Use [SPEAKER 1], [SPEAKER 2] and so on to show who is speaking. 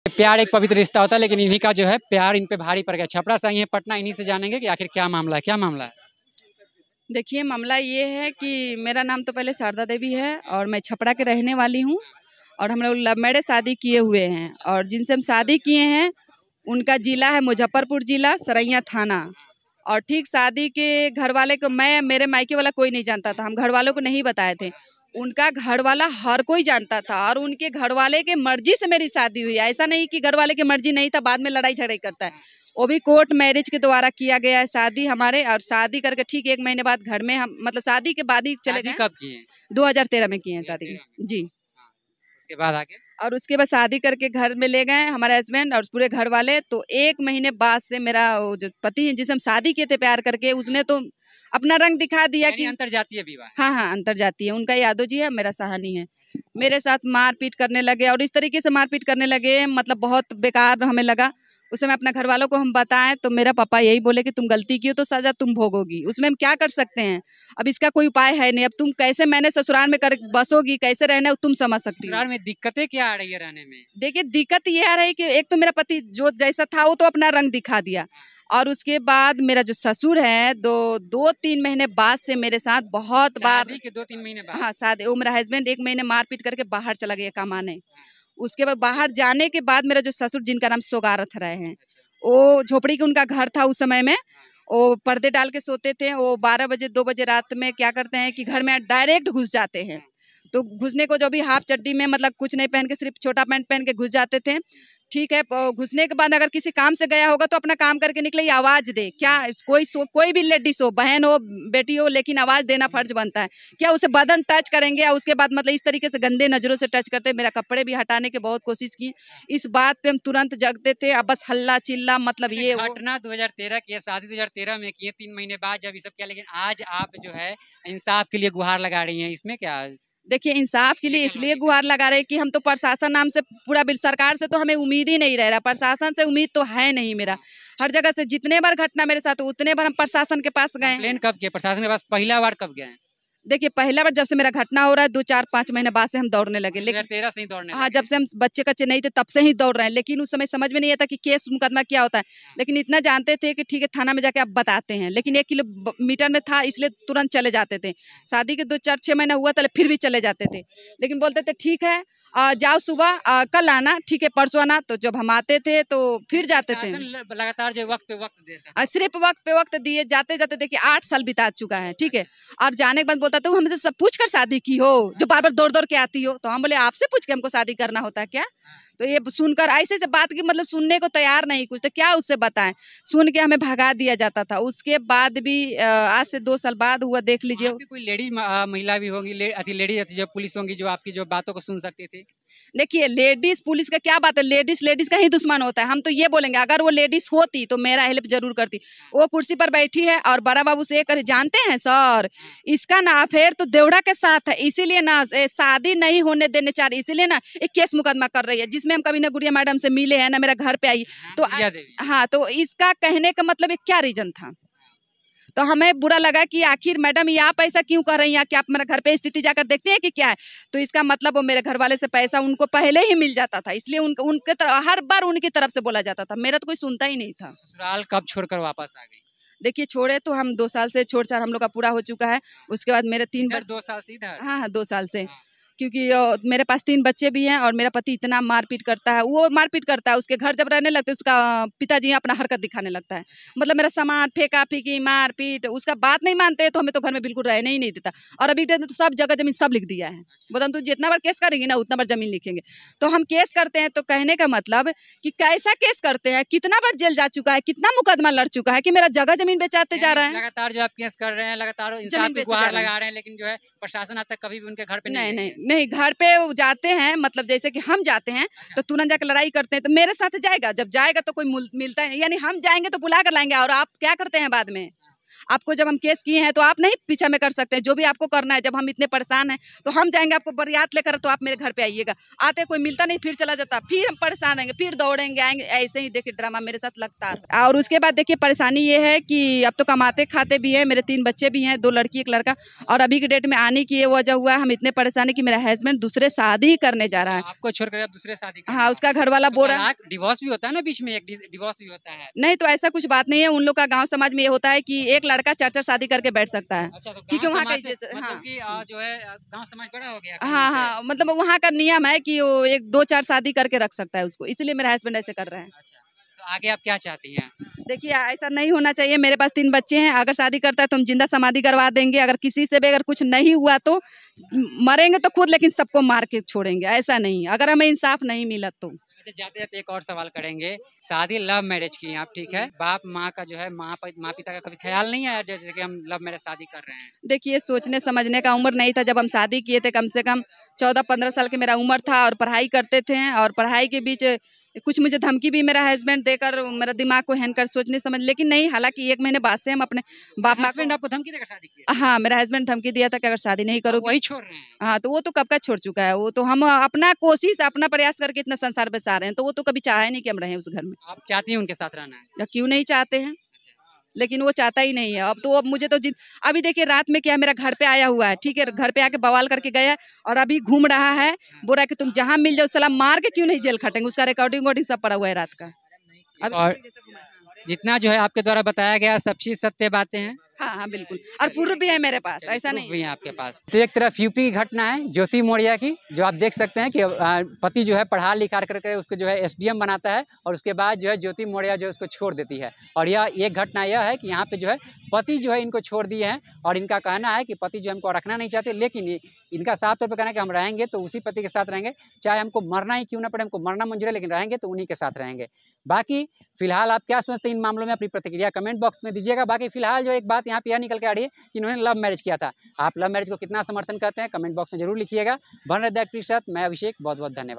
[SPEAKER 1] प्यार एक पवित्र रिश्ता होता है, लेकिन इन्हीं का जो है प्यार इन पे भारी पड़ गया। छपरा से आई है पटना, इन्हीं से जानेंगे कि आखिर क्या मामला है, क्या मामला है।
[SPEAKER 2] देखिए, मामला ये है कि मेरा नाम तो पहले शारदा देवी है और मैं छपरा के रहने वाली हूँ। और हम लोग लव मैरिज शादी किए हुए हैं और जिनसे हम शादी किए हैं उनका जिला है मुजफ्फरपुर जिला, सरैया थाना। और ठीक शादी के घर वाले को मेरे मायके वाला कोई नहीं जानता था, हम घर वालों को नहीं बताए थे। उनका घर वाला हर कोई जानता था और उनके घर वाले के मर्जी से मेरी शादी हुई। ऐसा नहीं कि घर वाले की मर्जी नहीं था, बाद में लड़ाई झगड़ाई करता है। वो भी कोर्ट मैरिज के द्वारा किया गया है शादी हमारे। और शादी करके ठीक 1 महीने बाद घर में हम मतलब शादी के बाद ही चले गए।
[SPEAKER 1] कब किए?
[SPEAKER 2] 2013 में किए हैं शादी जी।
[SPEAKER 1] उसके बाद आगे
[SPEAKER 2] और उसके बाद शादी करके घर में ले गए हमारे हस्बैंड और पूरे घर वाले। तो 1 महीने बाद से मेरा वो जो पति है जिसे हम शादी किए थे प्यार करके, उसने तो अपना रंग दिखा दिया कि
[SPEAKER 1] अंतरजातीय विवाह।
[SPEAKER 2] हाँ हाँ, अंतरजातीय है। उनका यादव जी है, मेरा साहनी है। मेरे साथ मारपीट करने लगे और इस तरीके से मारपीट करने लगे, मतलब बहुत बेकार हमें लगा। उस समय अपना घर वालों को हम बताएं तो मेरा पापा यही बोले कि तुम गलती की हो तो सजा तुम भोगोगी, उसमें हम क्या कर सकते हैं। अब इसका कोई उपाय है नहीं। अब तुम कैसे मैंने ससुराल में कर बसोगी, कैसे रहना तुम समझ सकती हो।
[SPEAKER 1] ससुराल में दिक्कतें क्या आ रही है रहने में?
[SPEAKER 2] देखिए, दिक्कत ये आ रही है कि एक तो मेरा पति जो जैसा था वो तो अपना रंग दिखा दिया। और उसके बाद मेरा जो ससुर है 2-3 महीने बाद से मेरे साथ बहुत बार
[SPEAKER 1] शादी के 2-3 महीने बाद?
[SPEAKER 2] हाँ, शादी वो मेरा हस्बैंड 1 महीने मारपीट करके बाहर चला गया कमाने। उसके बाद बाहर जाने के बाद मेरा जो ससुर जिनका नाम सोगारथ रहे हैं, वो झोपड़ी के उनका घर था उस समय में। वो पर्दे डाल के सोते थे। वो 12 बजे 2 बजे रात में क्या करते हैं कि घर में डायरेक्ट घुस जाते हैं। तो घुसने को जो भी हाफ चड्डी में मतलब कुछ नहीं पहन के सिर्फ छोटा पैंट पहन के घुस जाते थे। ठीक है, घुसने के बाद अगर किसी काम से गया होगा तो अपना काम करके निकले, ये आवाज दे क्या, कोई भी लेडीज हो, बहन हो, बेटी हो, लेकिन आवाज देना फर्ज बनता है। क्या उसे बदन टच करेंगे और उसके बाद मतलब इस तरीके से गंदे नजरों से टच करते। मेरा कपड़े भी हटाने की बहुत कोशिश की। इस बात पे हम तुरंत जगते थे। अब बस हल्ला चिल्ला मतलब ये
[SPEAKER 1] घटना 2013 की है, शादी 2013 में की है, 3 महीने बाद जब ये सब किया, लेकिन आज आप जो है इंसाफ के लिए गुहार लगा रही हैं, इसमें क्या?
[SPEAKER 2] देखिए, इंसाफ के लिए इसलिए गुहार लगा रहे कि हम तो प्रशासन नाम से पूरा सरकार से तो हमें उम्मीद ही नहीं रह रहा, प्रशासन से उम्मीद तो है नहीं मेरा। हर जगह से जितने बार घटना मेरे साथ उतने बार हम प्रशासन के पास गए।
[SPEAKER 1] कंप्लेन कब किया प्रशासन के पास? पहला बार कब गए?
[SPEAKER 2] देखिए, पहला बार जब से मेरा घटना हो रहा है 2-4-5 महीने बाद से हम दौड़ने लगे। लेकिन
[SPEAKER 1] 2013 से ही दौड़ने
[SPEAKER 2] हाँ,
[SPEAKER 1] लगे?
[SPEAKER 2] जब से हम बच्चे कच्चे नहीं थे तब से ही दौड़ रहे हैं। लेकिन उस समय समझ में नहीं आता कि केस मुकदमा क्या होता है। लेकिन इतना जानते थे कि ठीक है थाना में जाके आप बताते हैं। लेकिन 1 किलोमीटर में था इसलिए तुरंत चले जाते थे। शादी के 2-4-6 महीना हुआ था फिर भी चले जाते थे। लेकिन बोलते थे ठीक है जाओ सुबह, कल आना, ठीक है परसों आना। तो जब हम आते थे तो फिर जाते थे।
[SPEAKER 1] लगातार जो वक्त पे वक्त देता
[SPEAKER 2] सिर्फ वक्त पे वक्त दिए जाते जाते देखिए 8 साल बिता चुका है। ठीक है, और जाने के बाद बोलता तू हमसे सब पूछ कर शादी की हो, जो बार बार दौड़ दौड़ के आती हो। तो हम बोले आपसे पूछ के हमको शादी करना होता है क्या? तो ये सुनकर ऐसे से बात की मतलब सुनने को तैयार नहीं कुछ, तो क्या उससे बताएं। सुन के हमें भगा दिया जाता था। उसके बाद भी आज से 2 साल बाद हुआ, देख लीजिए।
[SPEAKER 1] कोई लेडीज महिला भी होंगी, लेडीज जो पुलिस होंगी जो आपकी जो बातों को सुन सकती थी?
[SPEAKER 2] देखिए, लेडीज पुलिस का क्या बात है, लेडीज का ही दुश्मन होता है। हम तो ये बोलेंगे अगर वो लेडीज होती तो मेरा हेल्प जरूर करती। वो कुर्सी पर बैठी है और बड़ा बाबू से ये करे, जानते हैं सर इसका ना अफेयर तो देवड़ा के साथ है, इसीलिए ना शादी नहीं होने देने चाह रही, इसीलिए ना एक केस मुकदमा कर रही है जिसमें हम कभी ना गुड़िया मैडम से मिले हैं ना मेरा घर पे आई। तो हाँ, तो इसका कहने का मतलब क्या रीजन था। तो हमें बुरा लगा कि आखिर मैडम ये आप ऐसा क्यों कर रही हैं कि आप मेरे घर पे स्थिति जाकर देखते हैं कि क्या है। तो इसका मतलब वो मेरे घर वाले से पैसा उनको पहले ही मिल जाता था, इसलिए उनके तरफ हर बार उनकी तरफ से बोला जाता था, मेरा तो कोई सुनता ही नहीं था।
[SPEAKER 1] ससुराल कब छोड़कर वापस आ गई?
[SPEAKER 2] देखिए, छोड़े तो हम 2 साल से, छोड़ छाड़ हम लोग का पूरा हो चुका है। उसके बाद मेरे 3 बच्चे
[SPEAKER 1] 2 साल से इधर?
[SPEAKER 2] हाँ हाँ, 2 साल से। क्योंकि मेरे पास 3 बच्चे भी हैं और मेरा पति इतना मारपीट करता है, वो मारपीट करता है। उसके घर जब रहने लगते उसका पिताजी अपना हरकत दिखाने लगता है। मतलब मेरा सामान फेंका फेंकी, मारपीट, उसका बात नहीं मानते तो हमें तो घर में बिल्कुल रहने ही नहीं देता। और अभी तो सब जगह जमीन सब लिख दिया है। बताओ, तू जितना बार केस करेंगी ना उतना बार जमीन लिखेंगे। तो हम केस करते हैं तो कहने का मतलब कि कैसा केस करते हैं, कितना बार जेल जा चुका है, कितना मुकदमा लड़ चुका है कि मेरा जगह जमीन बेचाते जा रहे हैं।
[SPEAKER 1] लगातार जो आप केस कर रहे हैं, लगातार इंसाफ की गुहार लगा रहे हैं, लेकिन जो है प्रशासन आज तक कभी भी उनके घर पे
[SPEAKER 2] नहीं, घर पे जाते हैं, मतलब जैसे कि हम जाते हैं तो तुरंत जाकर लड़ाई करते हैं। तो मेरे साथ जाएगा, जब जाएगा तो कोई मिलता है, यानी हम जाएंगे तो बुला कर लाएंगे और आप क्या करते हैं बाद में। आपको जब हम केस किए हैं तो आप नहीं पीछा में कर सकते हैं, जो भी आपको करना है। जब हम इतने परेशान हैं तो हम जाएंगे आपको बरियात लेकर, तो आप मेरे घर पे आइएगा। आते कोई मिलता नहीं, फिर चला जाता, फिर हम परेशान रहेंगे, फिर दौड़ेंगे आएंगे। ऐसे ही देखिए ड्रामा मेरे साथ लगता है। और उसके बाद देखिए परेशानी ये है कि अब तो कमाते खाते भी है, मेरे 3 बच्चे भी हैं, 2 लड़की 1 लड़का। और अभी के डेट में आने की ये वजह हुआ है, हम इतने परेशान है कि मेरा हस्बैंड दूसरे शादी करने जा रहा है।
[SPEAKER 1] आपको छोड़कर अब दूसरे शादी कर
[SPEAKER 2] हाँ,
[SPEAKER 1] रहे हैं।
[SPEAKER 2] उसका घर वाला
[SPEAKER 1] तो
[SPEAKER 2] बोल रहा है।
[SPEAKER 1] डिवोर्स भी होता है ना, बीच में एक डिवोर्स भी होता है।
[SPEAKER 2] नहीं, तो ऐसा कुछ बात नहीं है। उन लोग का गांव समाज में ये होता है कि एक लड़का 4-4 शादी करके बैठ सकता है।
[SPEAKER 1] अच्छा, तो
[SPEAKER 2] क्योंकि
[SPEAKER 1] गाँव
[SPEAKER 2] वहाँ का
[SPEAKER 1] समाज से
[SPEAKER 2] इज्जत, हाँ।
[SPEAKER 1] मतलब कि जो है गाँव समाज बड़ा हो गया कहीं
[SPEAKER 2] हाँ,
[SPEAKER 1] से।
[SPEAKER 2] हाँ, मतलब वहाँ का नियम है कि वो 1-2-4 शादी करके रख सकता है उसको, इसलिए मेरा हस्बैंड ऐसे कर रहे हैं।
[SPEAKER 1] अच्छा, तो आगे आप क्या चाहती हैं?
[SPEAKER 2] देखिए ऐसा नहीं होना चाहिए। मेरे पास 3 बच्चे हैं, अगर शादी करता है तो हम जिंदा समाधि करवा देंगे। अगर किसी से भी अगर कुछ नहीं हुआ तो मरेंगे तो खुद, लेकिन सबको मार के छोड़ेंगे, ऐसा नहीं, अगर हमें इंसाफ नहीं मिला तो।
[SPEAKER 1] अच्छा, जाते-जाते एक और सवाल करेंगे। शादी लव मैरिज की हैं आप, ठीक है? बाप माँ का जो है माँ पिता का कभी ख्याल नहीं आया जैसे कि हम लव मैरिज शादी कर रहे हैं?
[SPEAKER 2] देखिए सोचने समझने का उम्र नहीं था जब हम शादी किए थे। कम से कम 14-15 साल की मेरा उम्र था और पढ़ाई करते थे। और पढ़ाई के बीच कुछ मुझे धमकी भी मेरा हस्बैंड देकर मेरा दिमाग को हैंग कर सोचने समझ, लेकिन नहीं, हालांकि 1 महीने बाद से हम अपने बाप माँ
[SPEAKER 1] हस्बैंड
[SPEAKER 2] को।
[SPEAKER 1] आपको धमकी देकर शादी की है?
[SPEAKER 2] हाँ, मेरा हस्बैंड धमकी दिया था कि अगर शादी नहीं
[SPEAKER 1] आप
[SPEAKER 2] करोगी।
[SPEAKER 1] वही छोड़ रहे हैं?
[SPEAKER 2] हाँ, तो वो तो कब का छोड़ चुका है। वो तो हम अपना कोशिश, अपना प्रयास करके इतना संसार बसा रहे हैं, तो वो तो कभी चाहा ही नहीं कि हम रहें उस घर में।
[SPEAKER 1] आप चाहती हैं उनके साथ रहना है?
[SPEAKER 2] या क्यों नहीं चाहते हैं, लेकिन वो चाहता ही नहीं है। अब तो अब मुझे तो अभी देखिए रात में क्या है, मेरा घर पे आया हुआ है, ठीक है, घर पे आके बवाल करके गया है और अभी घूम रहा है, बोल रहा है कि तुम जहाँ मिल जाओ सलाम मार के क्यों नहीं जेल खटेंगे। उसका रिकॉर्डिंग सब पड़ा हुआ है रात का। अभी
[SPEAKER 1] और
[SPEAKER 2] जैसे घुमा है।
[SPEAKER 1] जितना जो है आपके द्वारा बताया गया सब चीज़ सत्य बातें हैं?
[SPEAKER 2] हाँ, हाँ, बिल्कुल। और प्रूफ भी है मेरे पास,
[SPEAKER 1] चलिए,
[SPEAKER 2] ऐसा
[SPEAKER 1] प्रूफ
[SPEAKER 2] नहीं
[SPEAKER 1] भी
[SPEAKER 2] है।
[SPEAKER 1] है आपके पास। तो एक तरफ यूपी की घटना है ज्योति मौर्या की, जो आप देख सकते हैं कि पति जो है पढ़ा लिखा करके उसको जो है एसडीएम बनाता है और उसके बाद जो है ज्योति मौर्या जो है उसको छोड़ देती है। और यह एक घटना यह है कि यहाँ पे जो है पति जो है इनको छोड़ दिए हैं और इनका कहना है कि पति जो हमको रखना नहीं चाहते, लेकिन इनका साफ तौर पर कहना है कि हम रहेंगे तो उसी पति के साथ रहेंगे, चाहे हमको मरना ही क्यों ना पड़े, हमको मरना मंजूर है, लेकिन रहेंगे तो उन्हीं के साथ रहेंगे। बाकी फिलहाल आप क्या सोचते हैं इन मामलों में, अपनी प्रतिक्रिया कमेंट बॉक्स में दीजिएगा। बाकी फिलहाल जो एक बात यहाँ पे यह निकल के आ रही है कि इन्होंने लव मैरिज किया था। आप लव मैरिज को कितना समर्थन करते हैं कमेंट बॉक्स में जरूर लिखिएगा। बन रहे दैट के साथ मैं अभिषेक, बहुत बहुत धन्यवाद।